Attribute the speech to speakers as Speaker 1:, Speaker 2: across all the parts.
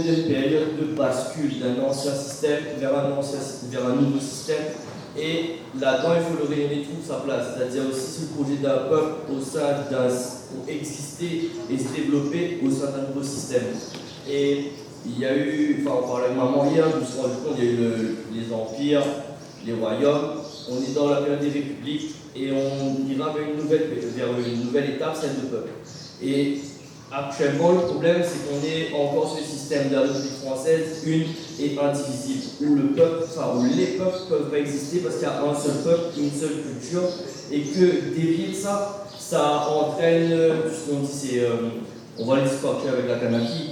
Speaker 1: d'une période de bascule d'un ancien système vers un nouveau système. Et là-dedans, il faut le rayonner toute sa place. C'est-à-dire aussi ce projet d'un peuple pour exister et se développer au sein d'un nouveau système. Et il y a eu, enfin on parlait de maman hier, je me suis rendu compte, il y a eu les empires, les royaumes, on est dans la période des républiques et on ira vers une nouvelle étape, celle de peuple. Et actuellement, le problème, c'est qu'on est encore sur le système de la République française, une et indivisible, où les peuples peuvent pas exister parce qu'il y a un seul peuple, une seule culture, et que dévier ça, ça entraîne, ce qu'on dit, c'est, on va les discuter avec la Kanaki,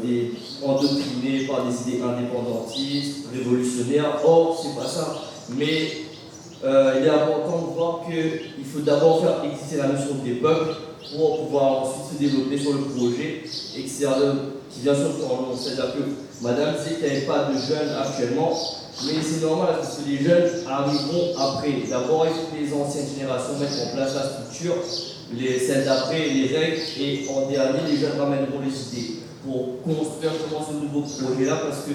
Speaker 1: des endoctrinés par des idées indépendantistes, révolutionnaires. Or, c'est pas ça. Mais il est important de voir qu'il faut d'abord faire exister la notion des peuples pour pouvoir ensuite se développer sur le projet et qui vient sur le temps long. C'est-à-dire que madame sait qu'il n'y avait pas de jeunes actuellement, mais c'est normal parce que les jeunes arriveront après. D'abord, il faut que les anciennes générations mettent en place la structure, celles d'après, les règles, et en dernier, les jeunes ramèneront les idées pour construire justement ce nouveau projet-là parce que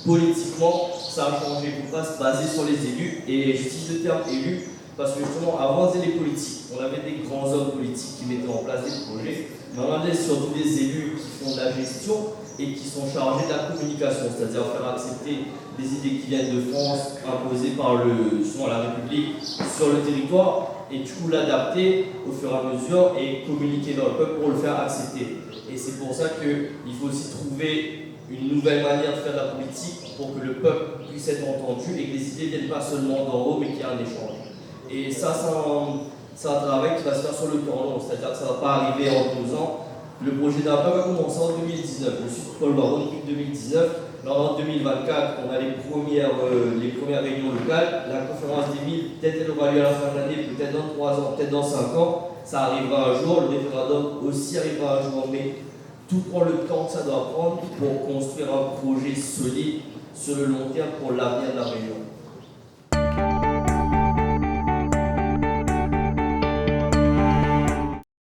Speaker 1: politiquement, ça a changé. Il ne faut pas se baser sur les élus, et j'utilise le terme élu parce que justement, avant, c'était les politiques. On avait des grands hommes politiques qui mettaient en place des projets. Maintenant, on a surtout des élus qui font de la gestion et qui sont chargés de la communication, c'est-à-dire faire accepter des idées qui viennent de France, imposées par la République sur le territoire, et du coup l'adapter au fur et à mesure et communiquer dans le peuple pour le faire accepter. Et c'est pour ça qu'il faut aussi trouver une nouvelle manière de faire de la politique pour que le peuple puisse être entendu et que les idées ne viennent pas seulement d'en haut, mais qu'il y ait un échange. Et ça, c'est un travail qui va se faire sur le temps long, c'est-à-dire que ça ne va pas arriver en 2 ans. Le projet d'un peuple a commencé en 2019. Je suis Paul Baron depuis 2019. Alors en 2024, on a les premières réunions locales. La conférence des villes, peut-être elle aura lieu à la fin de l'année, peut-être dans 3 ans, peut-être dans 5 ans. Ça arrivera un jour. Le référendum aussi arrivera un jour. Mais tout prend le temps que ça doit prendre pour construire un projet solide sur le long terme pour l'avenir de la région.